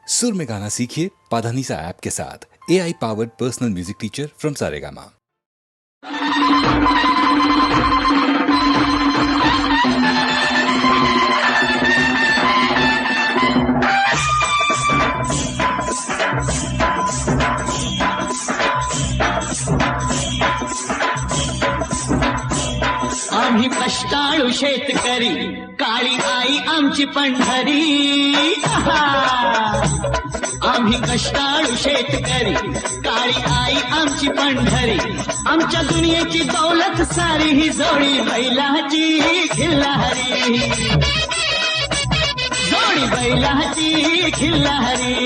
सुर में गाना सीखिए पाधानीसा ऐप के साथ। AI powered personal music teacher from Saregama. आम्ही कष्टाळू शेतकरी, काळी आई आमची पंढरी. आम्ही कष्टाळू शेतकरी, काळी आई आमची पंढरी. आमच्या दुनियेची दौलत सारी ही जोडी बैलाची खिल्लारी, जोडी बैलाची खिल्लारी.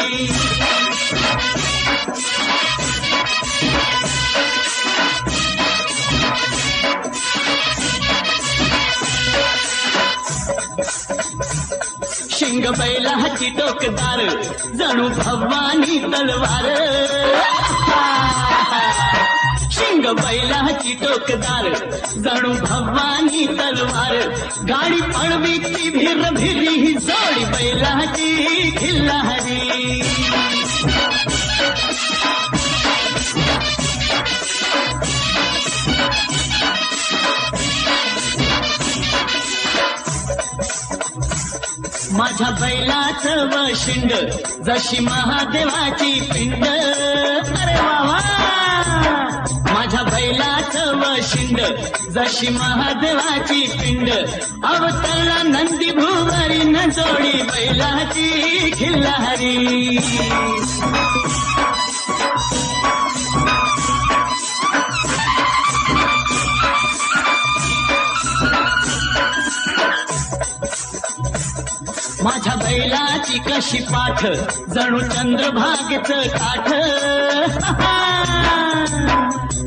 शिंग बैलाची टोकदार, जणू भवानी तलवार. शिंग बैलाची टोकदार, जणू भवानी तलवार. गाडी पळवीची भिर भिरी, ही जोडी बैलाची खिल्लारी. माझ्या बैलाचं वशिंड, जशी महादेवाची पिंड. अरे बाबा, माझ्या बैलाचं वशिंड, जशी महादेवाची पिंड. अवतरला नंदी भुवरी, न जोडी बैलाची खिल्लारी. माझ्या बैलाची कशी पाठ, जणू चंद्रभागेचं काठ.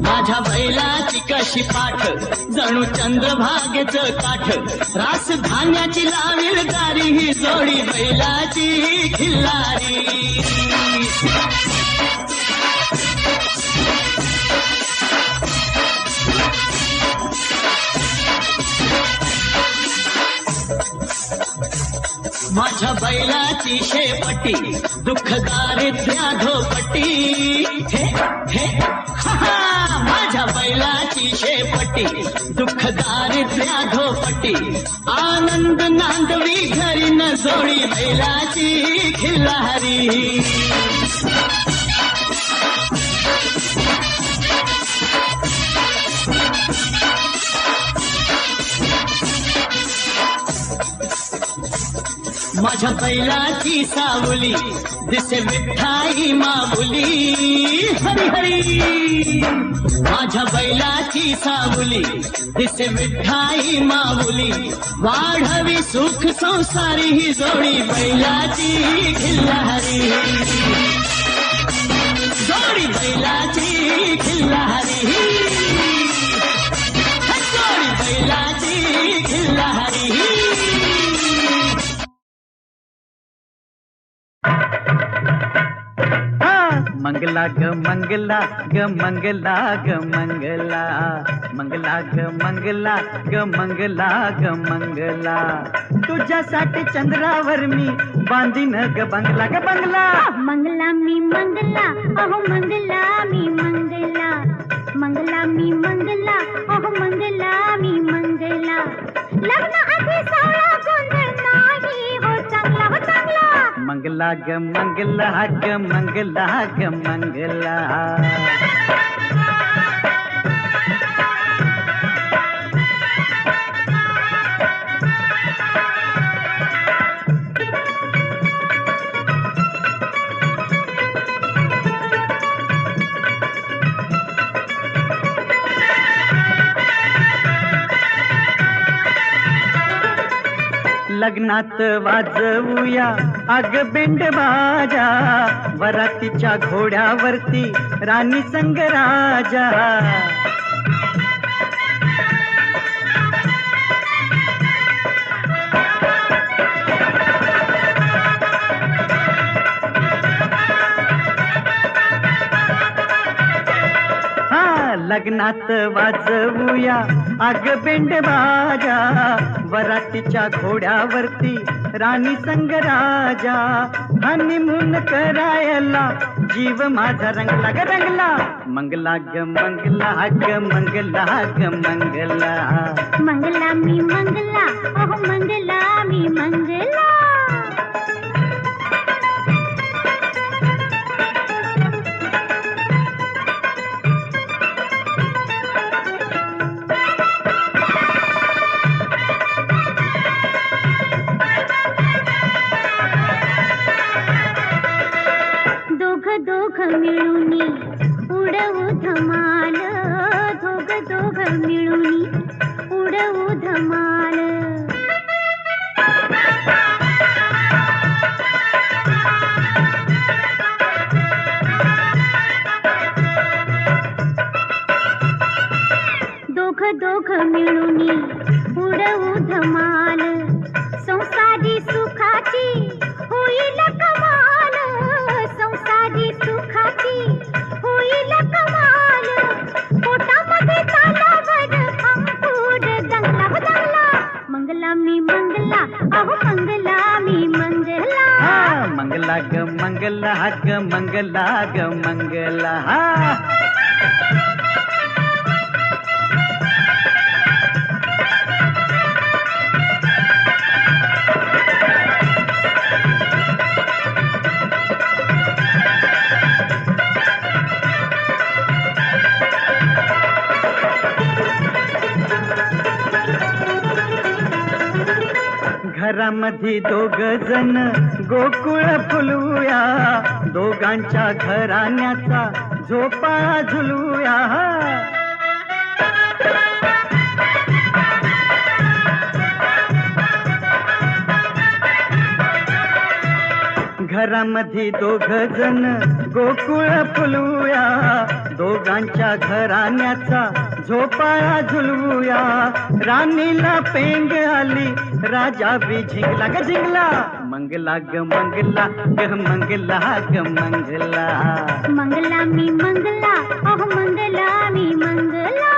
माझ्या बैलाची कशी पाठ, जणू चंद्रभागेचं काठ. रास धान्याची लावील दारी, ही जोडी बैलाची खिल्लारी. माझ्या बैलाची शेपटी, दुःख दारिद्र्या धोपटी. हे हे हा, माझ्या बैलाची शेपटी, दुःख दारिद्र्या धोपटी. आनंद नांदवी घरी, न जोडी बैलाची खिल्लारी. माझ्या बैलाची सावली, दिसे विठ्ठाई माऊली. हरी हरी. माझ्या बैलाची सावली, दिसे विठ्ठाई माऊली. वाढवी सुख संसारी, ही जोडी बैलाची खिल्लारी. जोडी बैलाची खिल्लारी, जोडी बैलाची खिल्लारी. मंगला ग मंगला ग मंगला ग मंगला, मंगला ग मंगला ग मंगला ग मंगला. तुझ्यासाठी चंद्रावर मी बांधीन ग बंगला ग बंगला. मंगला मी मंगला, अहो मंगला मी मंगला. मंगला मी मंगला, अहो मंगला मी मंगला. लग्न आधी सावळा गोंधळ नाही, हो चांगला हो चांगला. मंगला ग मंगला ग मंगला ग मंगला. लग्नात वाजवूया अग बेंड बाजा, वरातीच्या घोड्यावरती राणी संग राजा. लग्नात वाजवूया अग बेंड बाजा, वरातीच्या घोड्यावरती राणी संग राजा. हनीमून करायला जीव माझा रंगला ग रंगला मंगला ग मंगला ग मंगला ग मंगला मंगला मी मंगला अहो मंगला मी मंगला दोघ मिळूनी उडवू धमाल दोघ मिळूनी उडवू धमाल दोघ मिळूनी उडवू धमाल संसारी सुखाची होईल कमाल संसारी सुखाची होईल कमाल पोटामध्ये तालावर अंकुर दंगला हो दंगला मंगला मी मंगला अहो मंगला मी मंगला मंगला ग मंगला ग मंगला ग मंगला घरामध्ये दोघ जण गोकुळ फुलूया दोघांच्या घराण्याचा झोपाळा झुलूया घरामध्ये दोघ जण गोकुळ फुलूया दोघांच्या घराण्याचा झोपाळा झुलवूया राणीला पेंग आली राजा बी झिंगला ग झिंगला मंगला ग मंगला ग मंगला ग मंगला मंगला मी मंगला अहो मंगला मी मंगला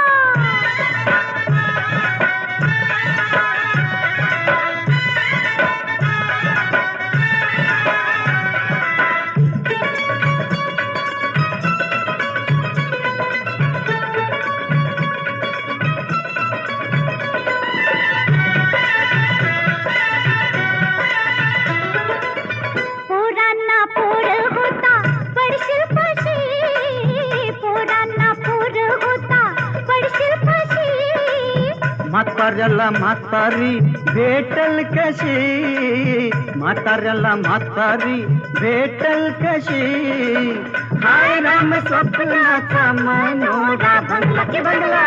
म्हाताऱ्याला म्हातारी भेटल कशी म्हाताऱ्याला म्हातारी भेटल कशी हाय राम स्वप्नाचा मनोरा बंगला के बंगला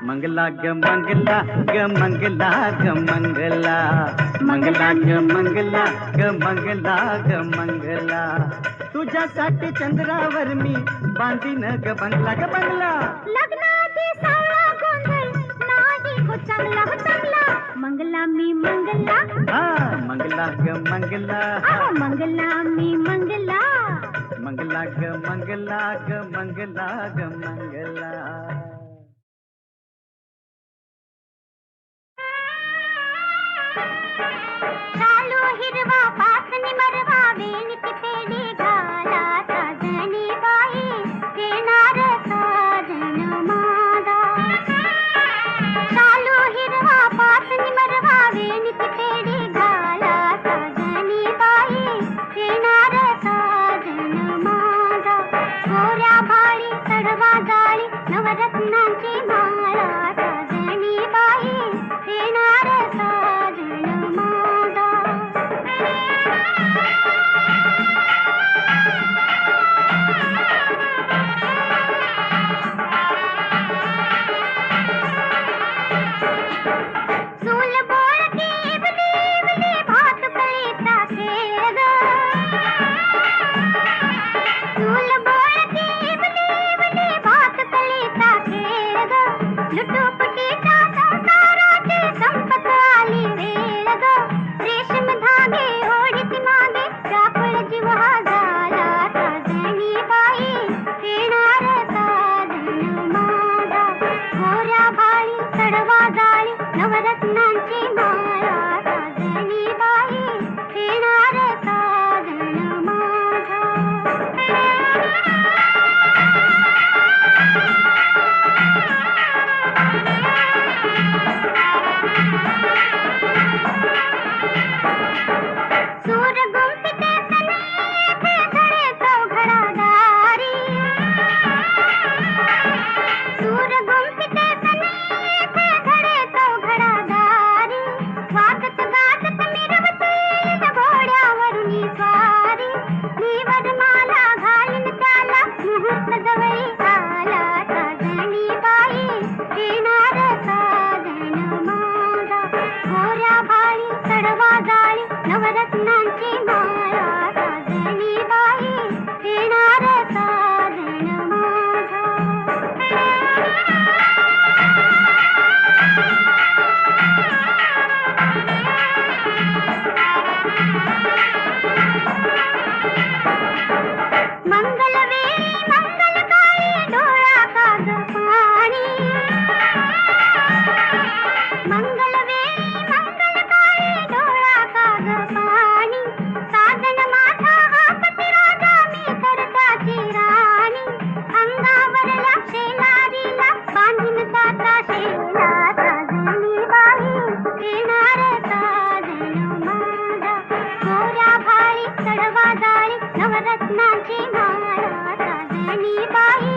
मंगला ग मंगला ग मंगला ग मंगला मंगला ग मंगला ग मंगला ग मंगला तुझ्यासाठी चंद्रावर मी बांधीन ग बंगला लग्नाची सावळा गोंधळ नाही हो चांगला मंगला मी मंगला मंगला ग मंगला अहो मंगला मी मंगला मंगला ग मंगला ग मंगला ग मंगला चालू हिरवा पाचनी मरवा वेणीची पेढी घाला साजणी बाई येणार साजन माझा चालू हिरवा पाचनी मरवा वेणीची पेढी घाला साजणी बाई येणार साजन माझा गोऱ्या भाळी चढवा जाळी नवरत्नांची माळा साजणी बाई येणार साजन माझा मंगलवेळी मंगलकारी डोळा काग पाणी मंगलवेळी मंगलकारी डोळा काग पाणी साजन माझा हा पतिराजा मी करताची राणी अंगावरला शेलारीला बांधीन ताता शेला साजनी बाई येणार साजन माझा गोऱ्या भारी चढवा जाळी नवरत्नाची माळा साजनी बाई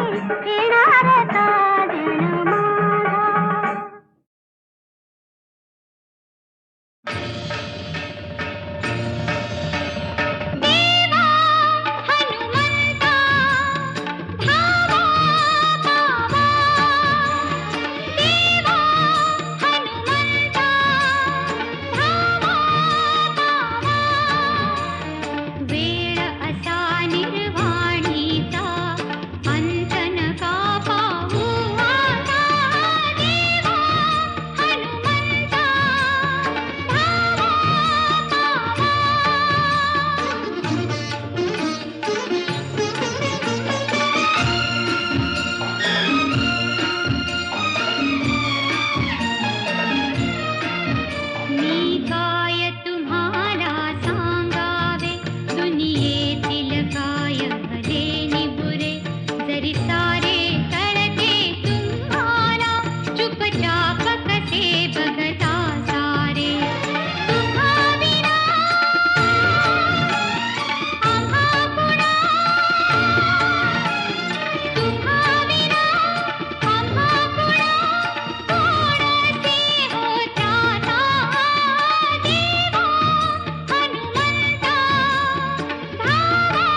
येणार साजन माझा देवा हनुमंता धावा पावा देवा हनुमंता धावा पावा वेळ असा निर्वाणीचा अंत नका पाहू आता देवा हनुमंता धावा पावा मी काय तुम्हाला सांगावे दुनियेतील काय भले निबुरे जरी सारे कळते तुम्हाला चुपचाप कसे बघता सारे तुम्हा विना आम्हा पुन्हा तुम्हा विना आम्हा पुन्हा कोणते होता देवा हनुमंता धावा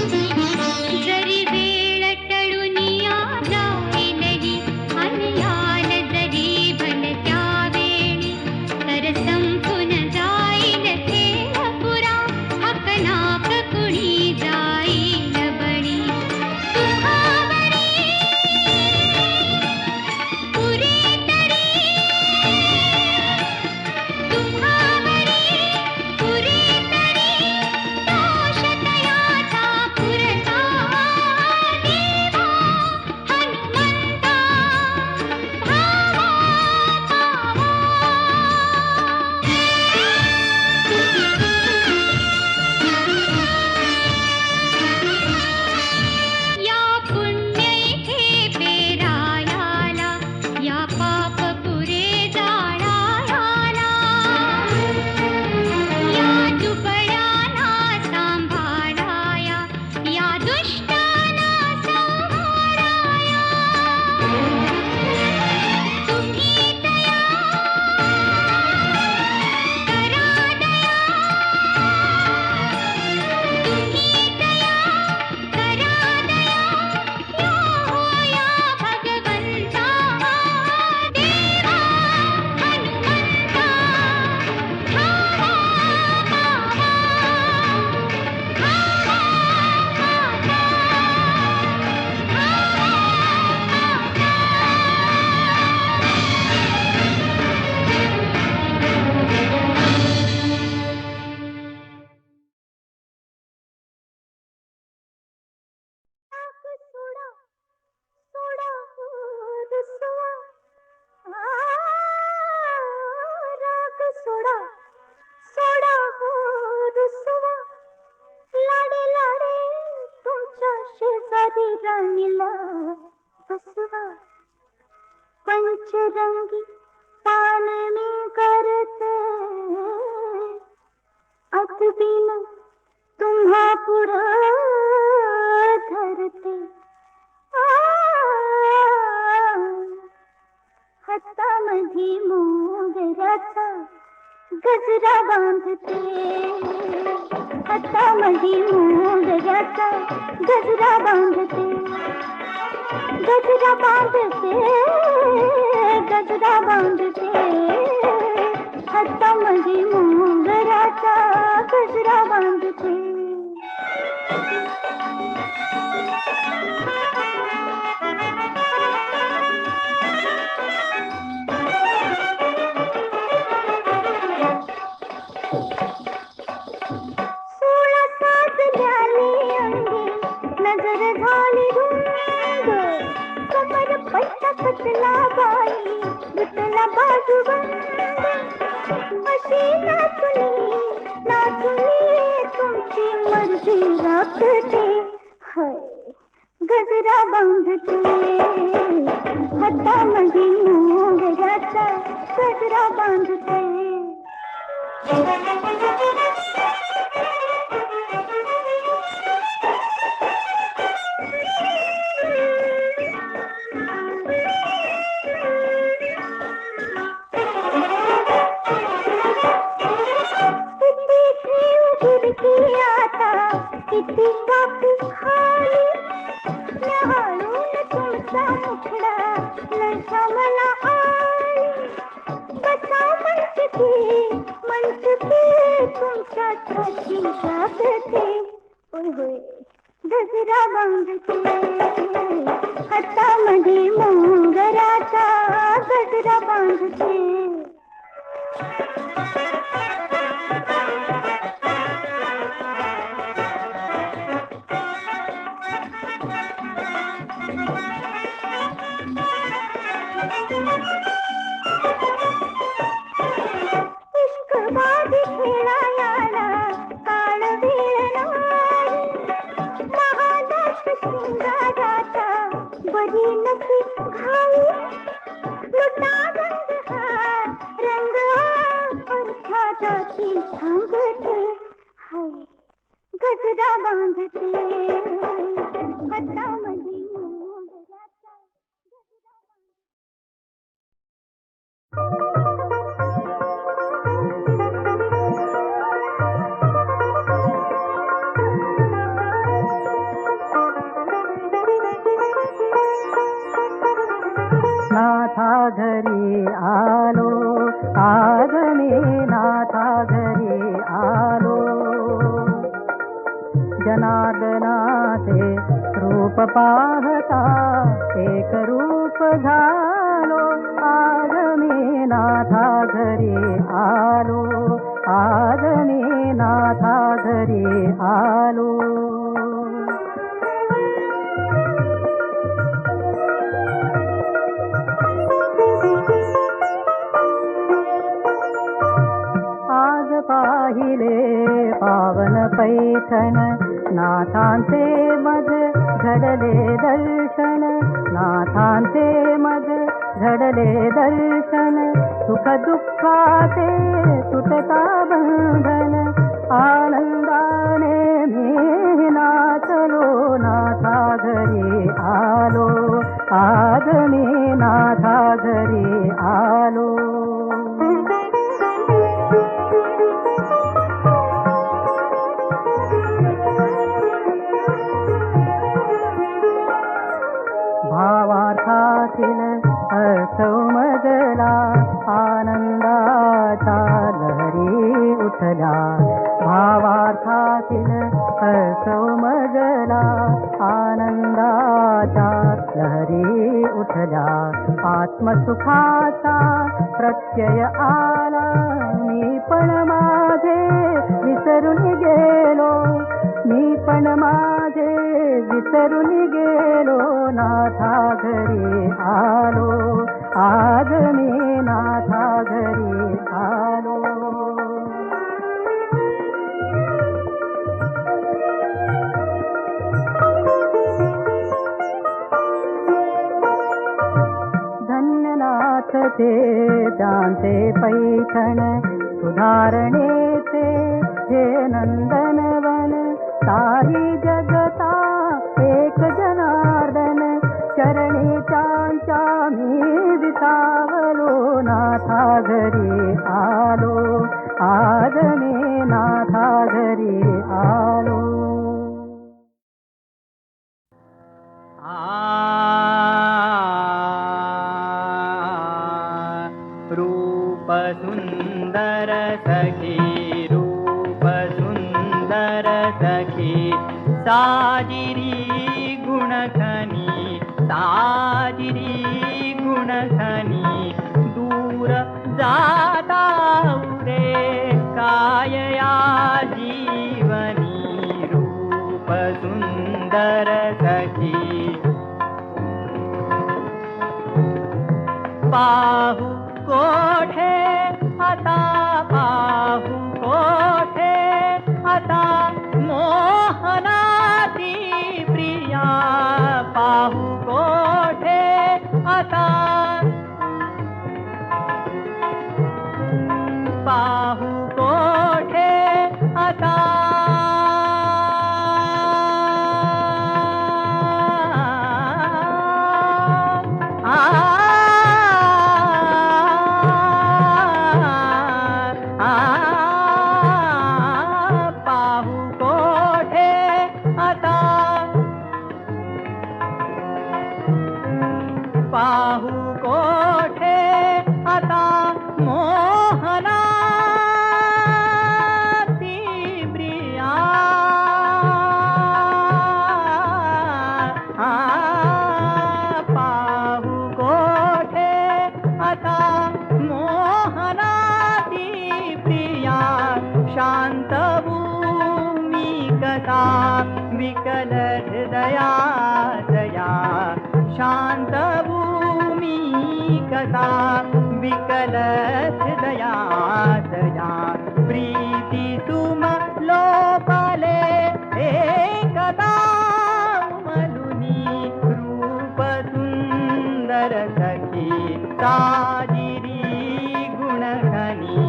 जरी वेळ टळूनिया जाईलही अन्याल जरी भलत्या वेळी तर संपून जाईल खेळ पुरा हकनाक कुणी जाईल बळी तुम्हावरी पुरे तरी तुम्हावरी पुरे तरी दोष तयाचा पुरता देवा हनुमंता धावा या पुण्य इथे पेरायाला या पाप पुरे जाळायाला या दुबळ्याला सांभाळाया या दुष्टाला संहाराया तुम्ही दया करा दया तुम्ही दया करा दया या होया भगवंता देवा हनुमंता धावा सोडा सोडा रुसवा राग सोडा सोडा रुसवा लाडे लाडे तुमच्या शेजारी राणीला बसवा पंचरंगी पान मी करते अगदीन तुम्हा पुढं धरते हातामधी मोगऱ्याचा गजरा बांधते हातामधी मोगऱ्याचा गजरा बांधते गजरा बांधते गजरा बांधते हातामधी मोगऱ्याचा गजरा बांधते बाई विठला बाजूबंद अशी नाचुनी नाचुनी तुमची मर्जी राखते हाय गजरा बांधते हातामध्ये मोगऱ्याचा गजरा बांधते किती कापी खाली न्याहाळून तुमचा मुखडा नसा मला आली बसा म्हणते तुमच्या छाती जागते होय होय गजरा बांधते हातामध्ये मोगऱ्याचा गजरा बांधते इश्कबाजी खेळायला काळ वेळ नाही महादास शिंगाराचा बरी नकी घाई लुटा गंधहार रंग अर्थाची सांगते हाय गजरा बांधते हातामध्ये मोगऱ्याचा गजरा नाथा घरी आलो आज मी नाथा घरी आलो जनार्दनाचे रूप पाहता एक रूप झालो आज मी नाथा घरी आलो आज मी नाथा घरी आलो पाहिले पावन पैठण नाथांचे मज घडले दर्शन नाथांचे मज घडले दर्शन सुख दुःखाचे सुटता बंधन आनंदाने मी नाचलो नाथा घरी आलो आज मी नाथा घरी आलो भावार्थातील अर्थ आनंदाचा लहरी उठला भावार्थातील समजला आनंदाचा लहरी उठला आत्मसुखाचा प्रत्यय आला मी पण माझे विसरून गेलो मी पण माझे विसरून गेलो नाथा घरी आलो आज मी नाथा घरी आलो धन्यनाथ ते जानते पैठण सुधारणेचे हे नंदनवन सारी जगता एक जनार्दन चरणी चांचा मी विसावलो नाथा घरी आलो आज मी नाथा घरी आलो रूप सुंदर सखी रूप सुंदर सखी साजिरी गुणखनी साजिरी गुणखनी दूर जाता रे काय या जीवनी रूप सुंदर सखी पाहू कोठे आता पाहू कोठे आता मोहनाती प्रिया पाहू कोठे आता पाहू कोठे आता पाहू कोठे आता पाहू कोठे आता मोहनाती प्रिया पाहू कोठे आता मोहनाती प्रिया शांत भूमी कथा विकल हृदया दया शांत भूमी कथा विकल हृदया दया प्रीती तुम लोपले एकदा मलुनी रूप सुंदर सखी साजिरी गुणधनी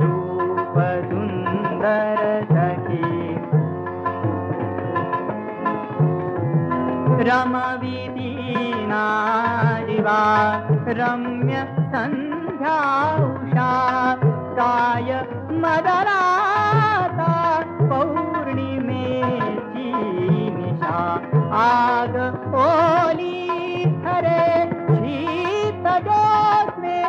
रूप सुंदर सखी रमविदीना दिवा रम्य संध्या उषा काय मदराता पौर्णिमेची निशा आग ओली हरे शीत जोत्स्ने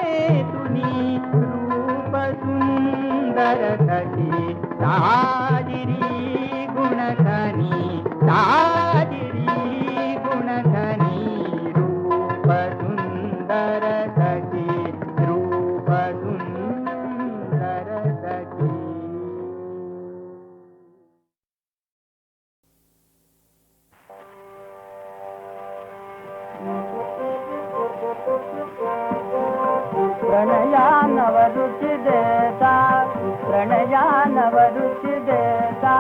तुनी रूप सुंदर सखी साजिरी गुणधनी साजिरी गुणधनी रूप सुंदर सखी रूप सुंदर सखी प्रणयानवरुचि देता प्रणयानवरुचि देता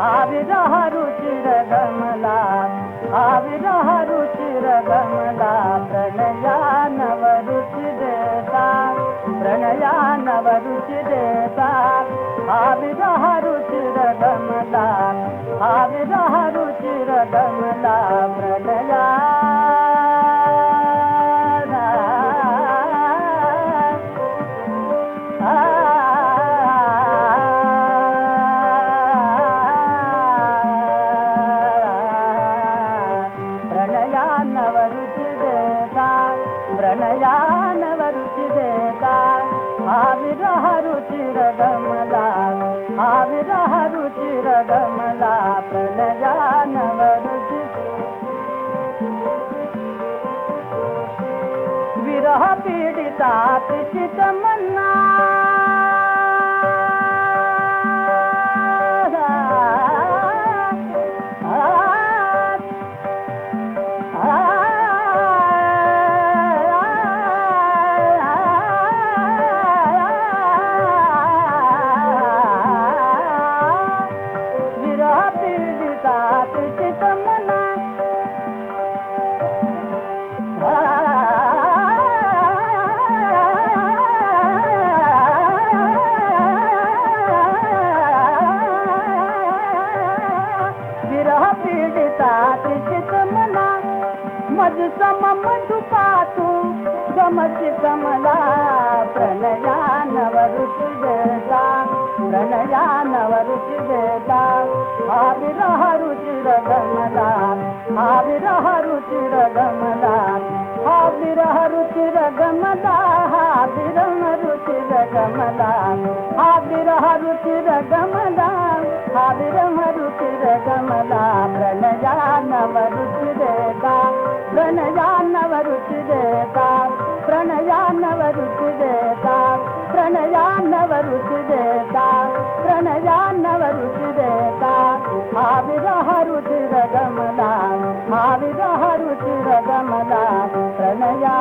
आविरह रुचिर गमला आविरह रुचिर गमला प्रणयानवरुचि देता प्रणयानवरुचि देता आविरह रुचिर गमला आविरह रुचिर गमला प्रणया प्रणयानवरुचि देता आविरह रुचिर गमला आविरह रुचिर गमला प्रणयानवरुचि विरह पीडिता चित मन्ना मधुसम मधुपातु गमति कमला प्रणयानवरुचि देता प्रणयानवरुचि देता आविरह रुचिर गमला आविरह रुचिर गमला आविरह रुचिर गमला आविरह रुचिर गमला आविरह रुचिर गमला आविरह रुचिर गमला प्रणयानवरुचि देता प्रणयानवरुचि देता प्रणयानवरुचि देता प्रणयानवरुचि देता प्रणयानवरुचि देता आविरह रुचिर गमला आविरह रुचिर गमला प्रणया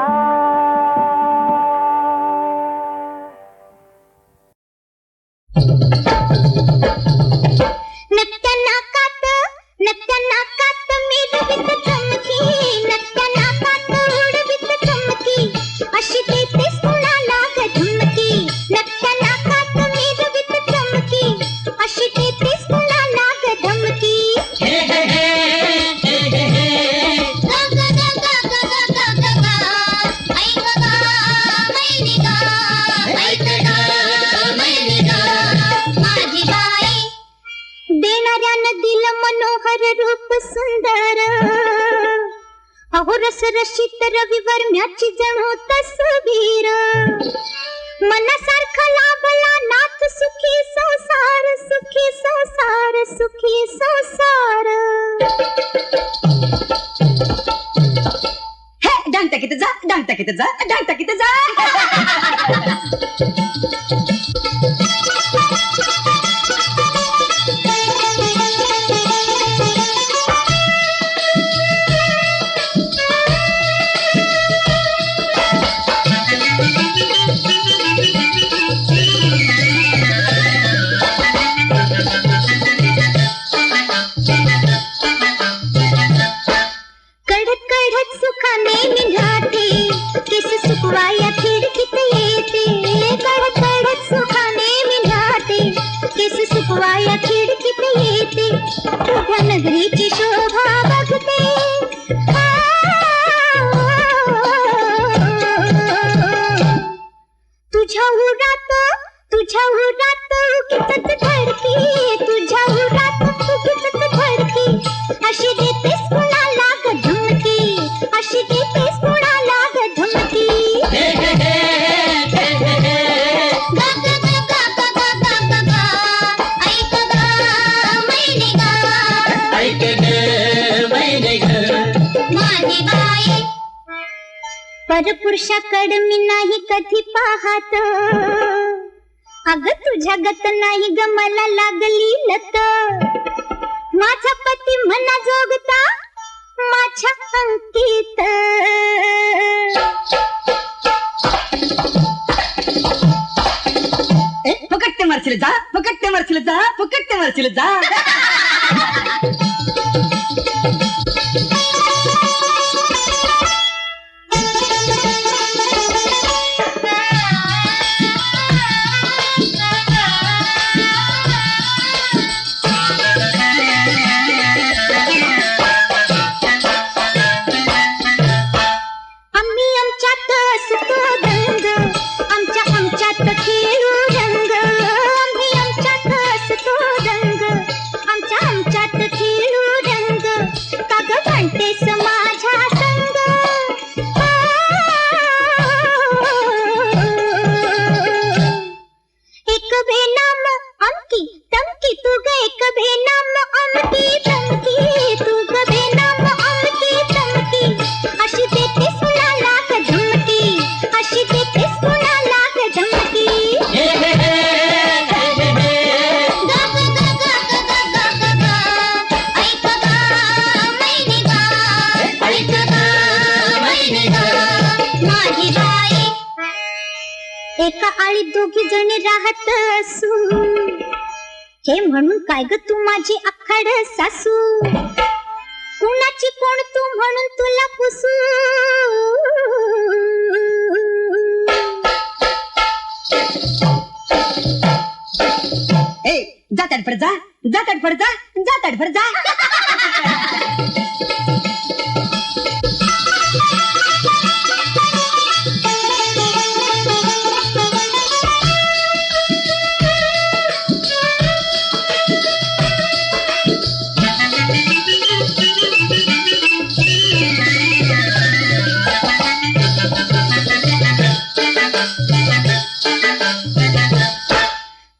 सुंदर अहो रस रशीत रविवर्म्याची जणू तसबीर मनासारखा लाभला नाथ सुखी संसार सुखी संसार सुखी संसार हे डांग टाकीत जा डांग टाकीत जा डांग टाकीत जा कढत कढत सुखाने निघाते केस सुकवाया खिडकीत येते कढत कढत सुखाने निघाते केस सुकवाया खिडकीत येते तुझ्या नगरीची शोभा बघते तुझ्या उरात उगीचच धडकी तुझ्या उरात उगीचच धडकी अशी देतेस कुणाला ग धमकी अशी देतेस कुणाला ग धमकी गा गा गा गा गा गा गा गा गा ऐक गा मैने गा ऐक ग मैने ग माझी बाई परपुरुषाकडे मी नाही कधी पाहत अग तुझ्या गत नाही ग मला लागली लत माझा पती मना जोगता माझ्या अंकित फुकट मारशील जा फुकट मारशील जा फुकट मारशील जा आम्ही आमच्यात असतो दंग आमच्या आमच्यात खेळू रंग आम्ही आमच्यात असतो दंग आमच्या आमच्यात खेळू रंग काग म्हणतेस माझ्या संग एक बेनाम अमकी तमकी तू ग एक बेनाम अमकी तमकी तू ग बेनाम अमकी तमकी अशी देतेस कुणाला ग धमकी अशी देतेस कुणाला ग धमकी गा गा गा गा गा गा गा गा ऐक गा मैने गा ऐक गा मैने गा माझी बाई एका आळीत दोघी जणी राहत असू हे म्हणून काय ग तू माझी आखाड सासू कुणाची कोण तू म्हणून तुला पुसू ए जा तडफड जा जा तडफड जा जा तडफड जा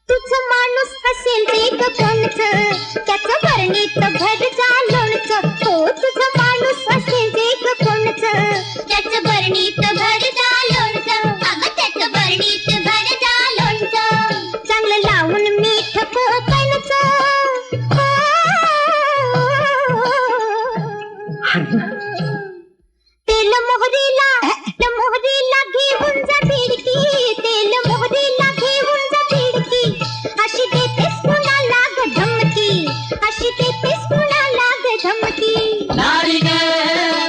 तुझं माणूस असेल ते ग कोणचं त्याचं वर्णित भर जा लोणचं हो तुझं माणूस असेल ते ग कोणचं त्याचं वर्णित भर जा लोणचं अगं त्याचं वर्णित भर जा लोणचं चांगलं लावून मीठ कोकणचं तेल मोहरीला घेऊन जा पिडकी तेल मोहरीला घेऊन जा पिडकी अशी देतेस कुणाला ग धमकी अशी देतेस कुणाला ग धमकी नारी ग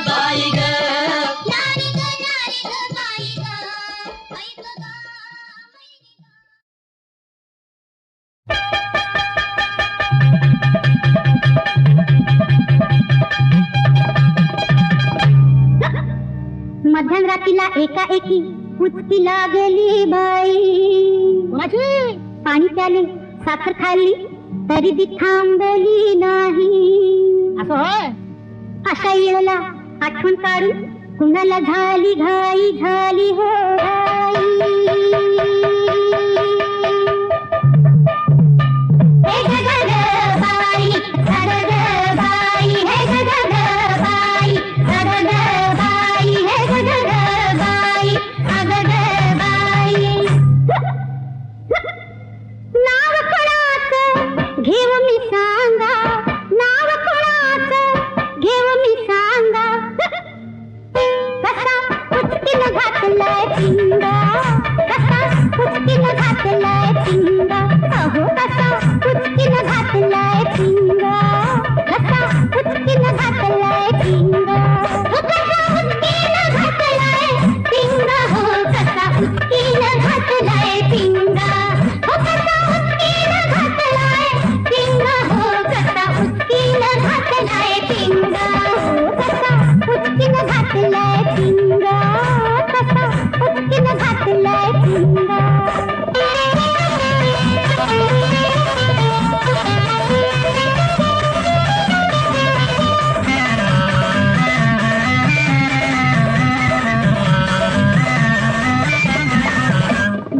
बाई ग नारी ग बाई ग ऐक ग मध्यान रात्रीला एकाएकी उचकी लागली बाई माझी पाणी प्याले साखर खाल्ली तरी ती थांबली नाही असं होय. अशा येळेला आठवण काढून कुणाला झाली घाई झाली हो घाई. हे ग ग ग बाई, ग ग ग बाई, हे ग ग ग बाई, ग ग ग बाई, हे ग ग ग बाई, अग ग बाई. नाव कोणाचं घेऊ मी सांगा, नाव कोणाचं घेऊ मी सांगा. कसा कुचकीनं घातलाय पिंगा, कसा कुचकीनं घातलाय पिंगा. अहो कसा कुचकीनं घातलाय पिंगा, कसा कुचकीनं घातलाय पिंगा. हो कसा कुचकीनं घातलाय पिंगा, हो कसा कुचकीनं घातलाय पिंगा. हो कसा कुचकीनं घातलाय पिंगा, हो कसा कुचकीनं घातलाय पिंगा. हो कसा कुचकीनं घातलाय पिंगा, कसा कुचकीनं घातलाय पिंगा.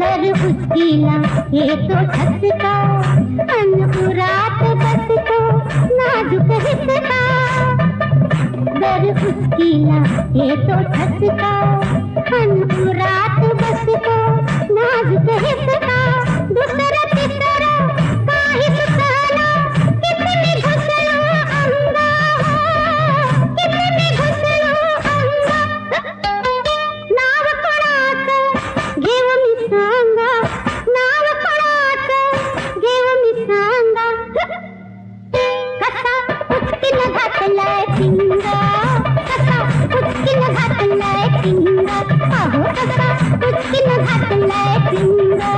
दर उचकीला येतो ठसका, अनपुरात बसतो नाजूक हिसका. दर उचकीला येतो ठसका, अनपुरात बसतो नाजूक हिसका. दुसरं तिसरं काही सुचना, किती मी घुसलो अंगा, किती मी घुसलो अंगा. नाव कोणाचं घेऊ मी सांगा, नाव कोणाचं घेऊ मी सांगा. कसा उचकीनं घातलाय पिंगा, कसा उचकीनं घातलाय पिंगा. अहो कसा उचकीनं घातलाय पिंगा,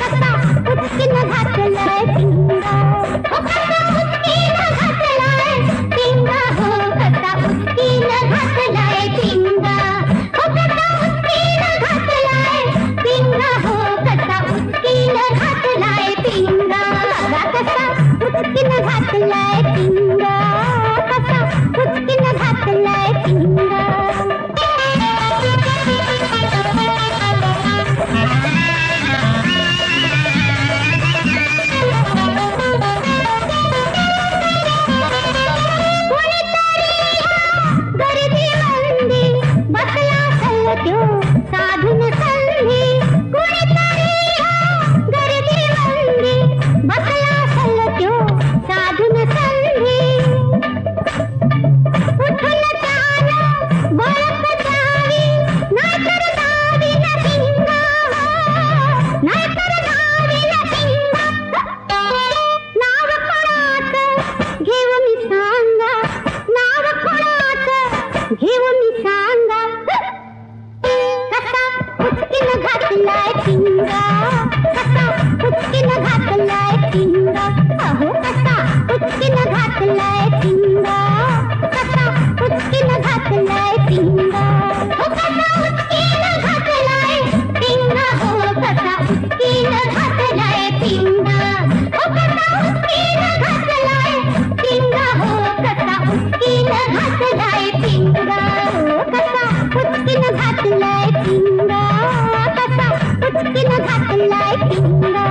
कसा उचकीनं घातलाय पिंगा. हो कसा उचकीनं घातलाय पिंगा, हो कसा उचकीनं घातलाय पिंगा. हो कसा उचकीनं घातलाय पिंगा, हो कसा उचकीनं घातलाय पिंगा. कसा उचकीनं घातलाय पिंगा, कसा उचकीनं घातलाय पिंगा. गर्दी मंदी बसला सल्लत्यो साधून संधी. कोणीतरी गर्दी मंदी बसला सल्लत्यो साधून संधी. उठून चाल बळक जावी, नाहीतर दावील पिंगा, नाहीतर दावील पिंगा. नाव कोणाचं घेऊ मी सांगा, नाव कोणाचं घेऊ मी सांगा. कसा उचकीनं घातलाय पिंगा, कसा उचकीनं घातलाय पिंगा. अहो कसा उचकीनं घातलाय पिंगा, कसा उचकीनं घातलाय पिंगा. हो कसा उचकीनं घातलाय पिंगा, हो कसा उचकीनं घातलाय पिंगा. हो कसा उचकीनं घातलाय पिंगा, हो कसा उचकीनं घातलाय पिंगा. हो कसा उचकीनं घातलाय पिंगा, कसा उचकीनं घातलाय पिंगा.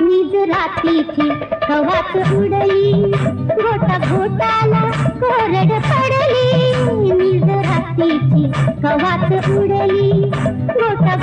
निज रात्रीची कवाच उडली, घोटा घोटाला कोरड पडली. निज रात्रीची कवाच उडली, घोटा